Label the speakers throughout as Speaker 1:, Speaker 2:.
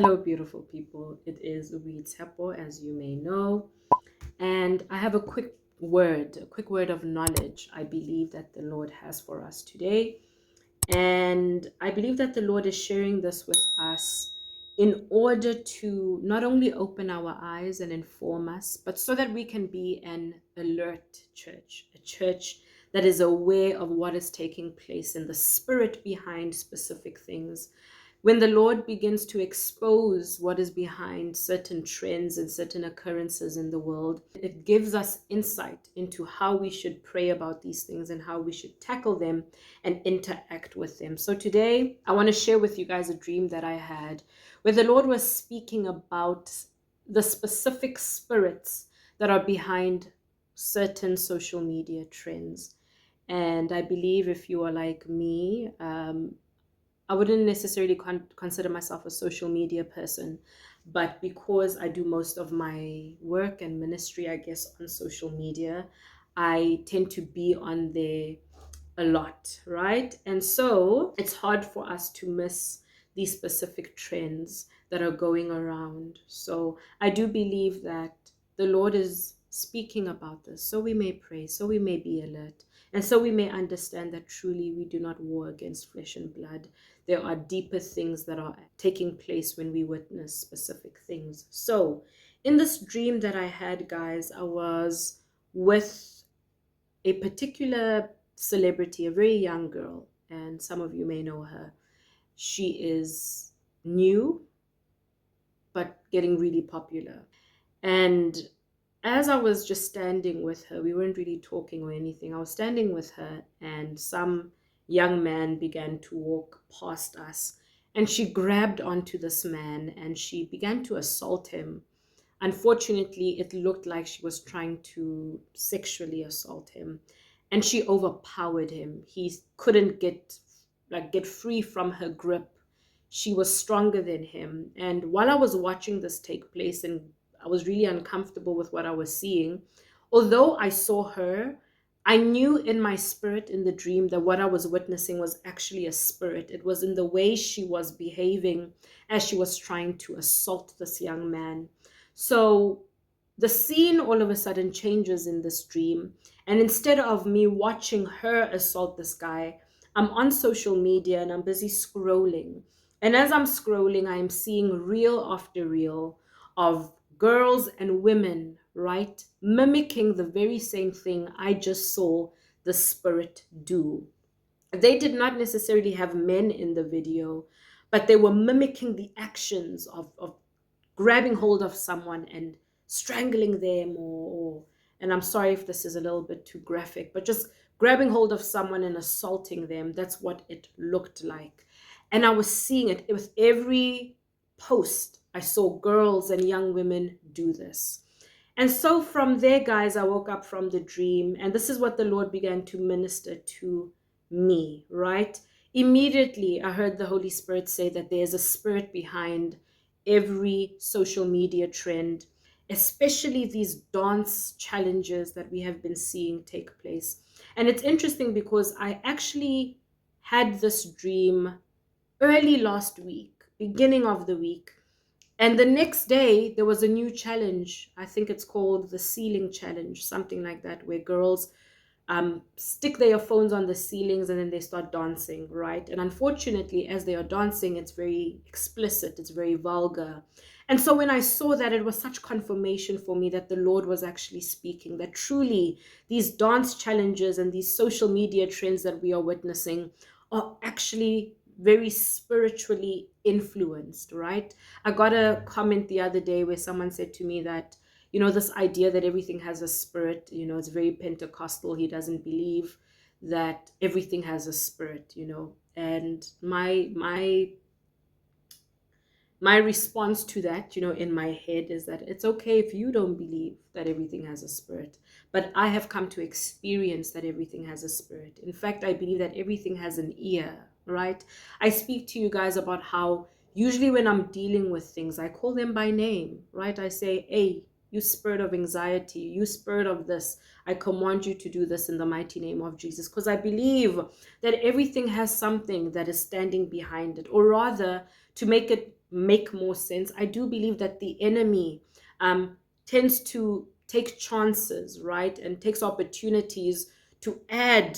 Speaker 1: Hello, beautiful people. It is Oboitshepo, as you may know, and I have a quick word of knowledge I believe that the Lord has for us today. And I believe that the Lord is sharing this with us in order to not only open our eyes and inform us, but so that we can be an alert church, a church that is aware of what is taking place and the spirit behind specific things. When the Lord begins to expose what is behind certain trends and certain occurrences in the world, it gives us insight into how we should pray about these things and how we should tackle them and interact with them. So today, I want to share with you guys a dream that I had where the Lord was speaking about the specific spirits that are behind certain social media trends. And I believe if you are like me, I wouldn't necessarily consider myself a social media person, but because I do most of my work and ministry, I guess, on social media, I tend to be on there a lot, right? And so it's hard for us to miss these specific trends that are going around. So I do believe that the Lord is speaking about this, so we may pray, so we may be alert, and so we may understand that truly we do not war against flesh and blood. There are deeper things that are taking place when we witness specific things. So, in this dream that I had, guys, I was with a particular celebrity, a very young girl, and some of you may know her. She is new, but getting really popular. And as I was just standing with her, we weren't really talking or anything. I was standing with her, and some young man began to walk past us. And she grabbed onto this man and she began to assault him. Unfortunately, it looked like she was trying to sexually assault him, and she overpowered him. He couldn't get free from her grip. She was stronger than him. And while I was watching this take place and I was really uncomfortable with what I was seeing, although I saw her, I knew in my spirit in the dream that what I was witnessing was actually a spirit. It was in the way she was behaving as she was trying to assault this young man. So the scene all of a sudden changes in this dream. And instead of me watching her assault this guy, I'm on social media and I'm busy scrolling. And as I'm scrolling, I'm seeing reel after reel of girls and women, right, mimicking the very same thing I just saw the spirit do. They did not necessarily have men in the video, but they were mimicking the actions of grabbing hold of someone and strangling them, and I'm sorry if this is a little bit too graphic, but just grabbing hold of someone and assaulting them. That's what it looked like. And I was seeing it with every post. I saw girls and young women do this. And so from there, guys, I woke up from the dream, and this is what the Lord began to minister to me, right? Immediately, I heard the Holy Spirit say that there's a spirit behind every social media trend, especially these dance challenges that we have been seeing take place. And it's interesting because I actually had this dream early last week, beginning of the week. And the next day, there was a new challenge. I think it's called the ceiling challenge, something like that, where girls stick their phones on the ceilings and then they start dancing, right? And unfortunately, as they are dancing, it's very explicit, it's very vulgar. And so when I saw that, it was such confirmation for me that the Lord was actually speaking, that truly these dance challenges and these social media trends that we are witnessing are actually very spiritually influenced, right? I got a comment the other day where someone said to me that, this idea that everything has a spirit, it's very Pentecostal. He doesn't believe that everything has a spirit, And my response to that, in my head is that it's okay if you don't believe that everything has a spirit, but I have come to experience that everything has a spirit. In fact, I believe that everything has an ear, right? I speak to you guys about how usually when I'm dealing with things, I call them by name, right? I say, hey, you spirit of anxiety, you spirit of this, I command you to do this in the mighty name of Jesus, because I believe that everything has something that is standing behind it, or rather, to make it make more sense. I do believe that the enemy um, tends to take chances, right, and takes opportunities to add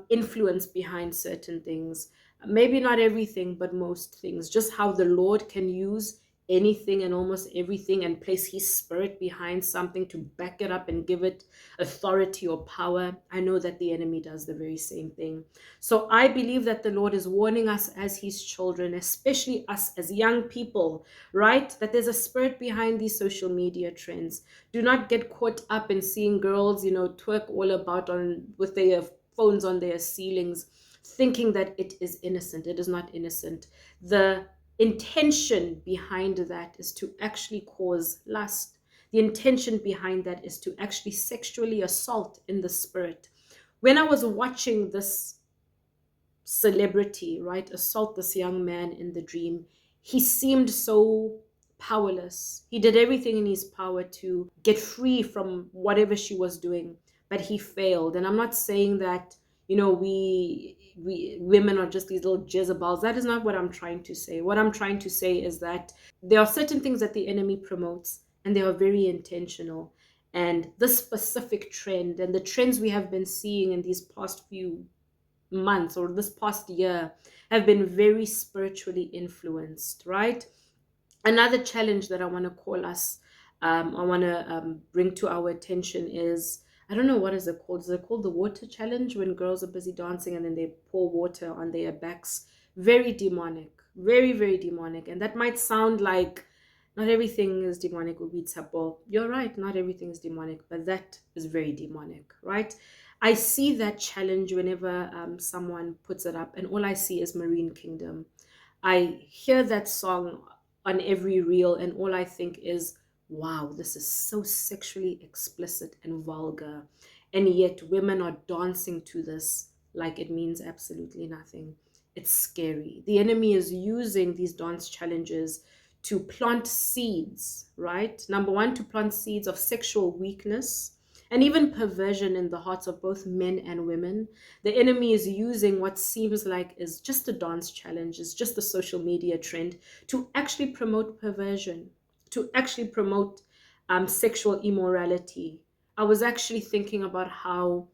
Speaker 1: influence behind certain things. Maybe not everything, but most things. Just how the Lord can use anything and almost everything and place His Spirit behind something to back it up and give it authority or power. I know that the enemy does the very same thing. So I believe that the Lord is warning us as His children, especially us as young people, right? That there's a spirit behind these social media trends. Do not get caught up in seeing girls, twerk all about on with their phones on their ceilings, thinking that it is innocent. It is not innocent. The intention behind that is to actually cause lust. The intention behind that is to actually sexually assault in the spirit. When I was watching this celebrity, right, assault this young man in the dream, he seemed so powerless. He did everything in his power to get free from whatever she was doing, but he failed. And I'm not saying that, we women are just these little Jezebels. That is not what I'm trying to say. What I'm trying to say is that there are certain things that the enemy promotes, and they are very intentional. And this specific trend and the trends we have been seeing in these past few months or this past year have been very spiritually influenced, right? Another challenge that I want to call us, I want to bring to our attention is, I don't know, what is it called? Is it called the water challenge, when girls are busy dancing and then they pour water on their backs? Very demonic, very, very demonic. And that might sound like not everything is demonic, Oboitshepo. You're right, not everything is demonic, but that is very demonic, right? I see that challenge whenever someone puts it up, and all I see is Marine Kingdom. I hear that song on every reel, and all I think is, wow, this is so sexually explicit and vulgar. And yet, women are dancing to this like it means absolutely nothing. It's scary. The enemy is using these dance challenges to plant seeds, right? Number one, to plant seeds of sexual weakness and even perversion in the hearts of both men and women. The enemy is using what seems like is just a dance challenge, is just a social media trend, to actually promote perversion, to actually promote sexual immorality. I was actually thinking about how,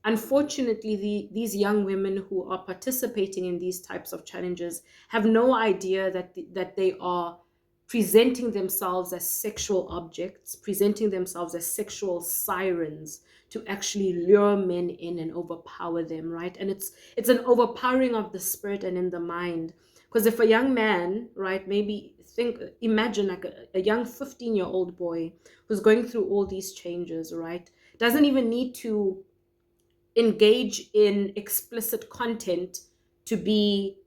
Speaker 1: unfortunately, these young women who are participating in these types of challenges have no idea that they are presenting themselves as sexual objects, presenting themselves as sexual sirens to actually lure men in and overpower them, right? And it's an overpowering of the spirit and in the mind. Because if a young man, right, maybe imagine like a young 15-year-old boy who's going through all these changes, right, doesn't even need to engage in explicit content to be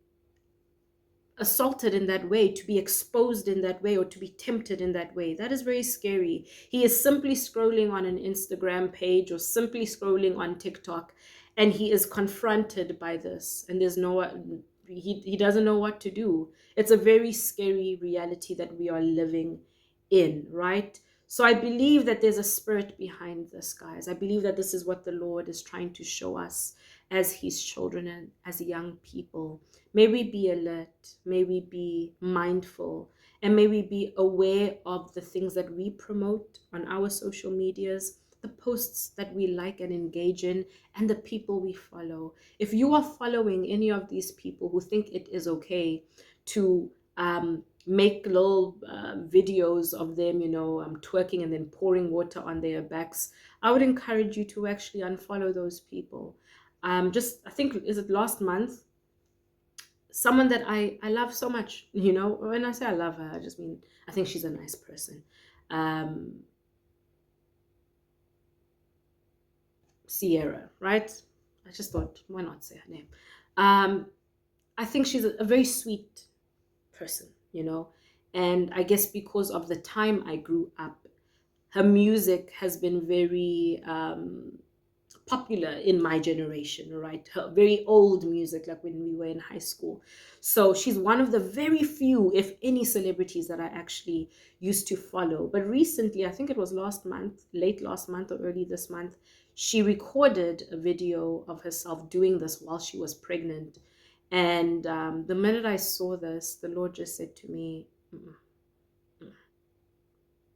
Speaker 1: assaulted in that way, to be exposed in that way, or to be tempted in that way. That is very scary. He is simply scrolling on an Instagram page or simply scrolling on TikTok, and he is confronted by this, and he doesn't know what to do. It's a very scary reality that we are living in, right? So I believe that there's a spirit behind this, guys. I believe that this is what the Lord is trying to show us as His children and as young people. May we be alert, may we be mindful, and may we be aware of the things that we promote on our social medias, the posts that we like and engage in, and the people we follow. If you are following any of these people who think it is okay to make little videos of them, twerking and then pouring water on their backs, I would encourage you to actually unfollow those people. I think, is it last month? Someone that I love so much, when I say I love her, I just mean I think she's a nice person. Sierra, right? I just thought, why not say her name? I think she's a very sweet person, and I guess because of the time I grew up, her music has been very popular in my generation, right? Her very old music, like when we were in high school. So she's one of the very few, if any, celebrities that I actually used to follow. But recently, I think it was last month, late last month or early this month, she recorded a video of herself doing this while she was pregnant. And the minute I saw this, the Lord just said to me, Mm-mm,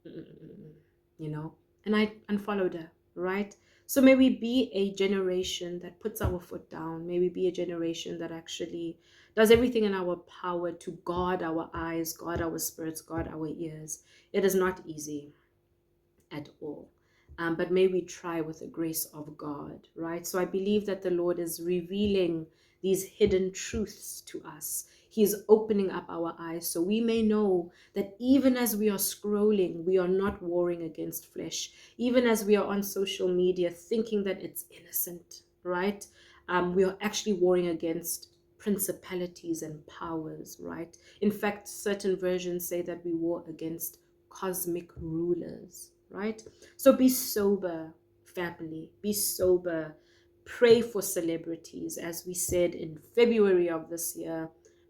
Speaker 1: mm-mm, you know, and I unfollowed her, right? So may we be a generation that puts our foot down. May we be a generation that actually does everything in our power to guard our eyes, guard our spirits, guard our ears. It is not easy at all. But may we try with the grace of God, right? So I believe that the Lord is revealing these hidden truths to us. He is opening up our eyes so we may know that even as we are scrolling, we are not warring against flesh. Even as we are on social media thinking that it's innocent, right? We are actually warring against principalities and powers, right? In fact, certain versions say that we war against cosmic rulers, right? So be sober, family, be sober. Pray for celebrities, as we said in February of this year.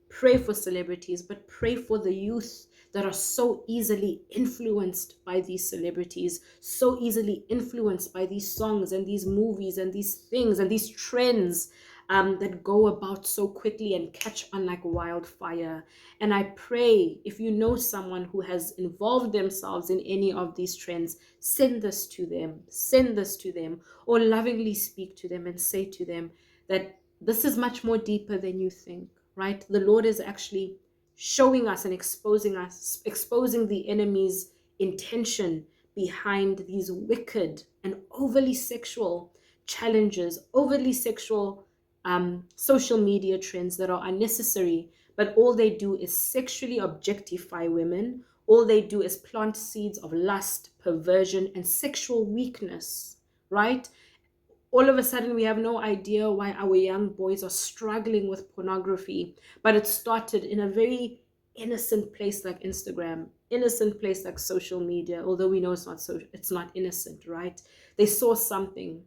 Speaker 1: Pray for celebrities, but pray for the youth that are so easily influenced by these celebrities, so easily influenced by these songs and these movies and these things and these trends that go about so quickly and catch on like wildfire. And I pray, if you know someone who has involved themselves in any of these trends, send this to them, send this to them, or lovingly speak to them and say to them that this is much more deeper than you think, right? The Lord is actually showing us, exposing the enemy's intention behind these wicked and overly sexual challenges, overly sexual social media trends that are unnecessary, but all they do is sexually objectify women. All they do is plant seeds of lust, perversion, and sexual weakness, right? All of a sudden, we have no idea why our young boys are struggling with pornography, but it started in a very innocent place like Instagram, innocent place like social media, although we know it's not innocent, right? They saw something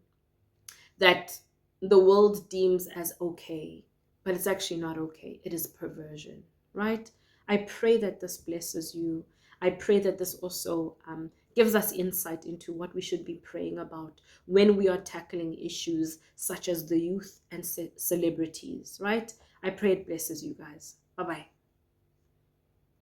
Speaker 1: that the world deems as okay, but it's actually not okay. It is perversion, right? I pray that this blesses you. I pray that this also gives us insight into what we should be praying about when we are tackling issues such as the youth and celebrities, right? I pray it blesses you guys. Bye bye.